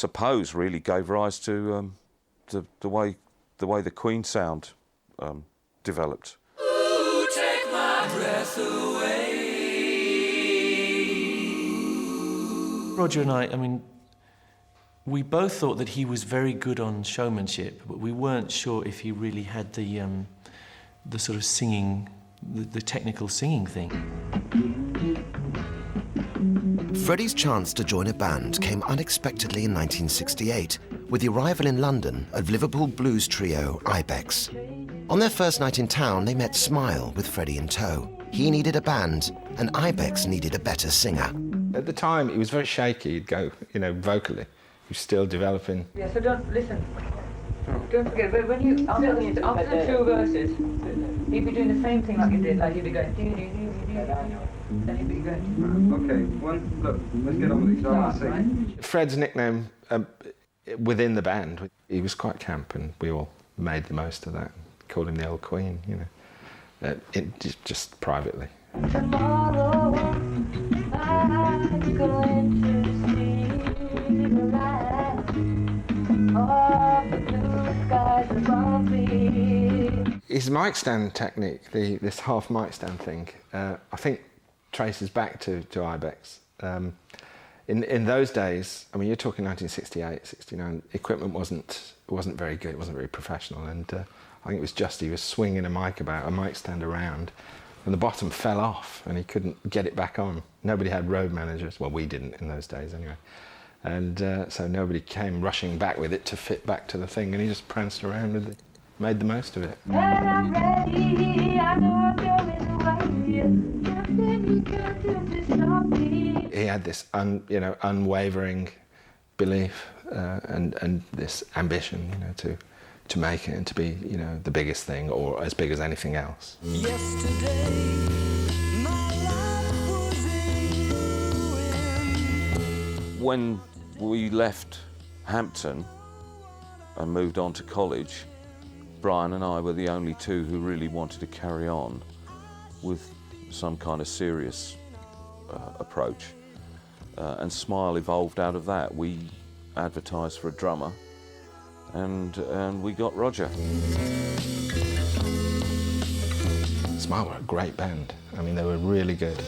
suppose, really gave rise to the way the Queen sound developed. Ooh, take my breath away. Roger and I mean, we both thought that he was very good on showmanship, but we weren't sure if he really had the sort of singing, the technical singing thing. Freddie's chance to join a band came unexpectedly in 1968 with the arrival in London of Liverpool blues trio Ibex. On their first night in town, they met Smile with Freddie in tow. He needed a band, and Ibex needed a better singer. At the time, he was very shaky. He'd go, vocally. He was still developing. Yeah, so don't listen. Don't forget, when you after the two verses, he'd be doing the same thing like you did, like he'd be going then he'd be going. Okay, look, let's get on with it. So I want to sing. Fred's nickname within the band, he was quite camp, and we all made the most of that. Called him the old Queen, just privately. Tomorrow, I'm going to see the light of the blue skies above me. His mic stand technique, this half mic stand thing, I think traces back to Ibex. In those days, I mean, you're talking 1968, 69, equipment wasn't very good, it wasn't very professional, and I think it was just he was swinging a mic stand around, and the bottom fell off, and he couldn't get it back on. Nobody had road managers, well, we didn't in those days anyway, and so nobody came rushing back with it to fit back to the thing, and he just pranced around with it, made the most of it. When I'm ready, I know I'm going away. Nothing you can do to stop me. He had this unwavering belief and this ambition, to make it and to be, the biggest thing or as big as anything else. Yesterday, my life was in ruin. When we left Hampton and moved on to college, Brian and I were the only two who really wanted to carry on with some kind of serious approach. And Smile evolved out of that. We advertised for a drummer, and we got Roger. Smile were a great band. I mean, they were really good.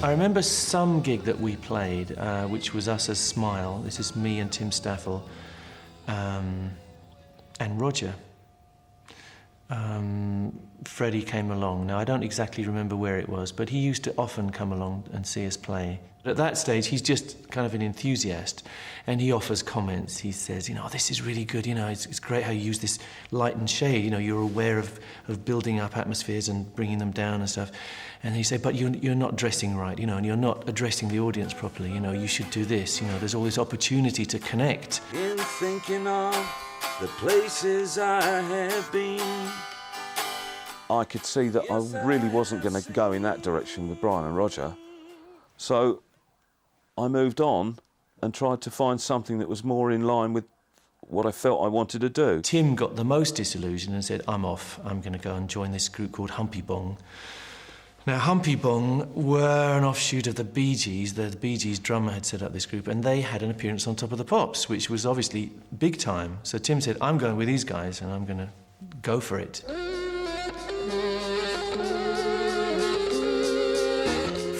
I remember some gig that we played, which was us as Smile. This is me and Tim Staffel, and Roger. Freddie came along. Now, I don't exactly remember where it was, but he used to often come along and see us play. At that stage, he's just kind of an enthusiast, and he offers comments. He says, this is really good, it's great how you use this light and shade, you're aware of building up atmospheres and bringing them down and stuff. And he said, but you're not dressing right, and you're not addressing the audience properly, you should do this, there's all this opportunity to connect. In thinking of the places I have been, I could see that I really wasn't going to go in that direction with Brian and Roger. So I moved on and tried to find something that was more in line with what I felt I wanted to do. Tim got the most disillusioned and said, I'm off. I'm going to go and join this group called Humpy Bong. Now, Humpy Bong were an offshoot of the Bee Gees. The Bee Gees drummer had set up this group, and they had an appearance on Top of the Pops, which was obviously big time. So Tim said, I'm going with these guys, and I'm going to go for it.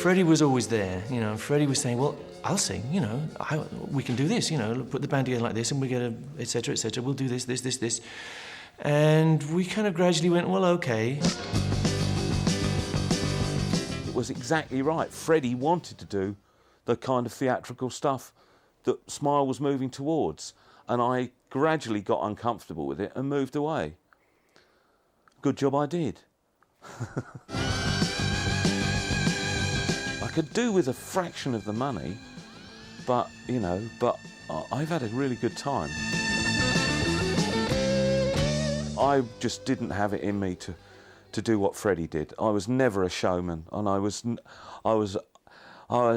Freddie was always there, Freddie was saying, well, I'll sing, we can do this, put the band together like this and we get a, et cetera, we'll do this. And we kind of gradually went, well, okay. It was exactly right. Freddie wanted to do the kind of theatrical stuff that Smile was moving towards, and I gradually got uncomfortable with it and moved away. Good job I did. I could do with a fraction of the money, but I've had a really good time. I just didn't have it in me to do what Freddie did. I was never a showman, and I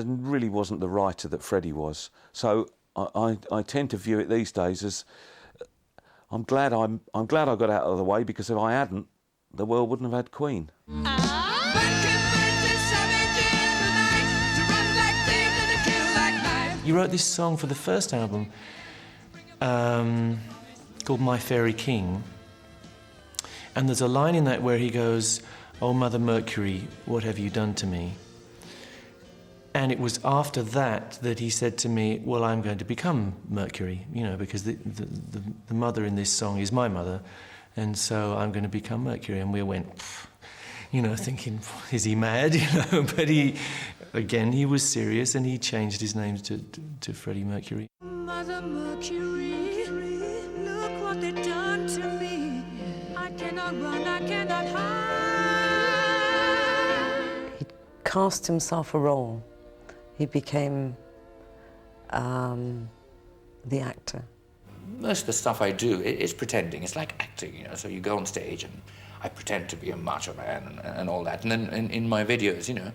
really wasn't the writer that Freddie was. So I tend to view it these days as I'm glad I got out of the way, because if I hadn't, the world wouldn't have had Queen. but can wrote this song for the first album called My Fairy King. And there's a line in that where he goes, "Oh, Mother Mercury, what have you done to me?" And it was after that that he said to me, well, I'm going to become Mercury, you know, because the mother in this song is my mother, and so I'm going to become Mercury. And we went, pff, you know, thinking, is he mad, you know? But he was serious, and he changed his name to Freddie Mercury. Mother Mercury, look what they've done to me. I cannot run, I cannot hide. He cast himself a role. He became the actor. Most of the stuff I do is pretending. It's like acting, you know. So you go on stage and I pretend to be a macho man and all that. And then in my videos, you know,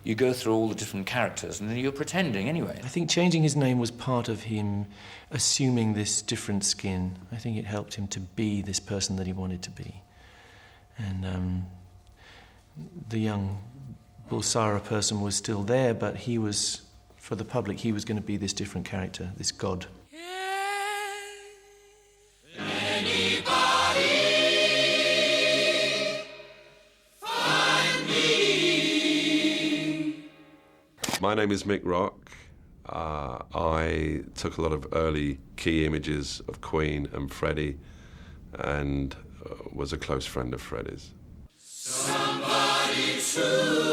you go through all the different characters and then you're pretending anyway. I think changing his name was part of him assuming this different skin. I think it helped him to be this person that he wanted to be. And the young Bulsara person was still there, but he was, for the public, he was going to be this different character, this god. My name is Mick Rock. I took a lot of early key images of Queen and Freddie, and was a close friend of Freddie's. Somebody true.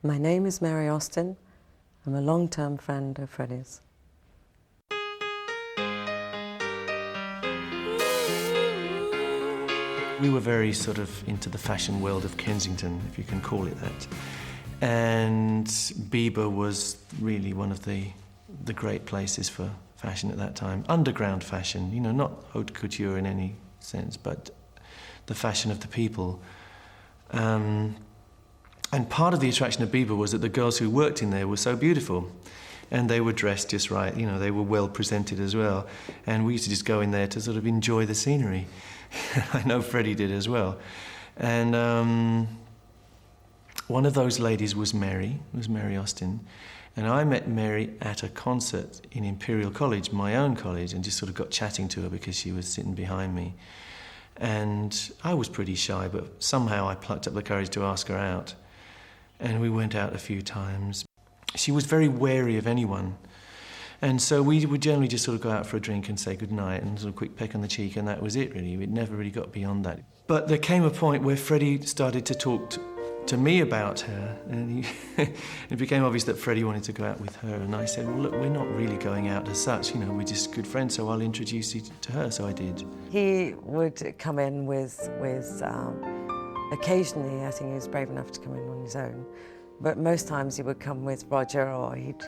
My name is Mary Austin. I'm a long-term friend of Freddie's. We were very sort of into the fashion world of Kensington, if you can call it that. And Bieber was really one of the great places for fashion at that time. Underground fashion, you know, not haute couture in any sense, but the fashion of the people. And part of the attraction of Bieber was that the girls who worked in there were so beautiful. And they were dressed just right, you know, they were well presented as well. And we used to just go in there to sort of enjoy the scenery. I know Freddie did as well. And one of those ladies was Mary Austin. And I met Mary at a concert in Imperial College, my own college, and just sort of got chatting to her because she was sitting behind me. And I was pretty shy, but somehow I plucked up the courage to ask her out. And we went out a few times. She was very wary of anyone. And so we would generally just sort of go out for a drink and say goodnight and sort of quick peck on the cheek, and that was it, really. We'd never really got beyond that. But there came a point where Freddie started to talk to me about her, and it became obvious that Freddie wanted to go out with her, and I said, well, look, we're not really going out as such, you know, we're just good friends, so I'll introduce you to her, so I did. He would come in with occasionally, I think he was brave enough to come in on his own, but most times he would come with Roger, or he'd